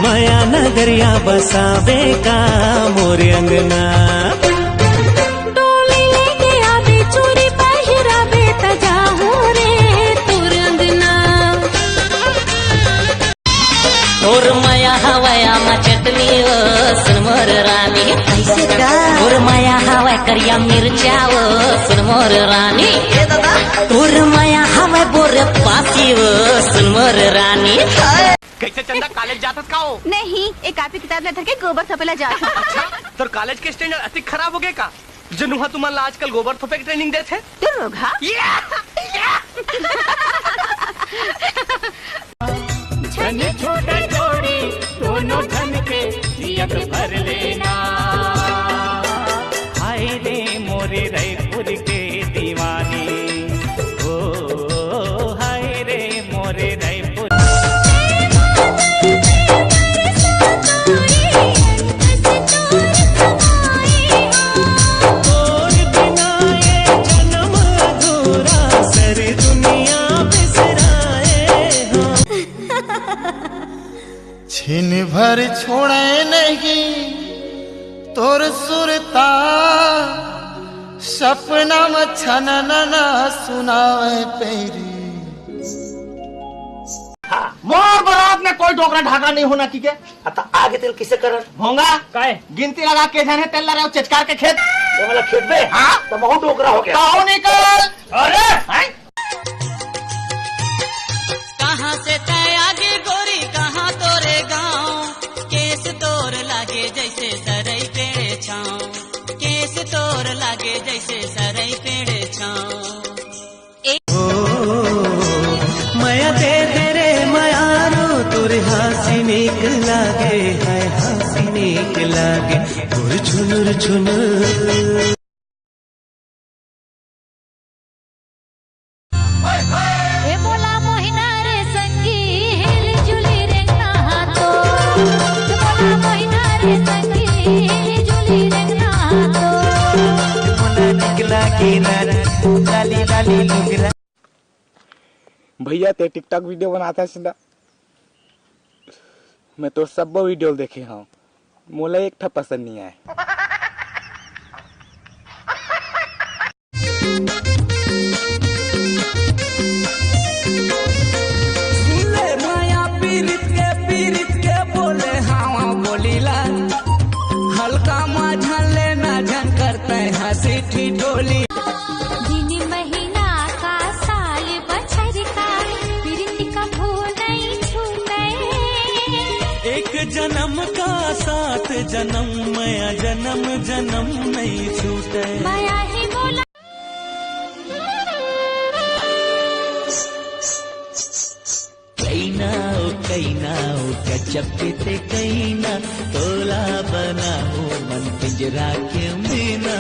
माया नगरिया बसावे का मोरे अंगना। डोली लेके आवे चूड़ी पहिरावे तजाहू रे तोर अंगना। और माया हवाया मा चटनी ओ सुन मोर रानी कैसे का। और माया हवा करिया मिर्चा ओ सुन मोर रानी और माया हवा बोरे पासी ओ सुन मोर रानी। कैसे चंदा कॉलेज जात का हो? नहीं एक कापी किताब लेकर के गोबर थपेला जा। अच्छा तो कॉलेज के स्टैंडर्ड अति खराब हो गए का जनुहा तुम्हारा आजकल गोबर थोपे की ट्रेनिंग देते तू रोगा धन छोटा जोड़ी दोनों धन के नियत भर लेना। हाय रे मोरे रायपुर के दीवानी ओ हाय रे मोरे रायपुर। छिन भर छोड़े नहीं तोर सुरता सपना में छनन न सुनावे पेरी। मोर बरात में कोई डोकरा ढाका नहीं होना की के आगे तेल किसे कर होगा काय गिनती लगा के जाने तेल लगा चचकार के खेत ये वाला खेत में। हाँ तो बहुत डोकरा हो गया कहो निकल। अरे कहाँ से तय आगे गोरी कहाँ तोरे गाँव केस तोर लागे जैसे सरई पेड़ छाँव केस तोर लागे जैसे सरई पेड़ छाँव। माया दे तेरे मायारो तुर हासी निक लागे है हासी निक लागे तुर छुनुर छुनुर। भैया ते टिकटॉक वीडियो बनाता है सीधा मैं तो सब वीडियो देखे हाँ मोला एक ठा पसंद नहीं आए। माया पीरित के बोले हाँ बोलीला हल्का माझा लेना झन करता है हंसी ठिठोली। दिन महीना का साल बछर का प्रीति का भूल नहीं छूटे। एक जन्म का साथ जन्म माया जन्म जन्म नहीं छूटे। माया ही बोला कैना गजब ते कैना तोला बनाओ मन पिंजरा के मीना।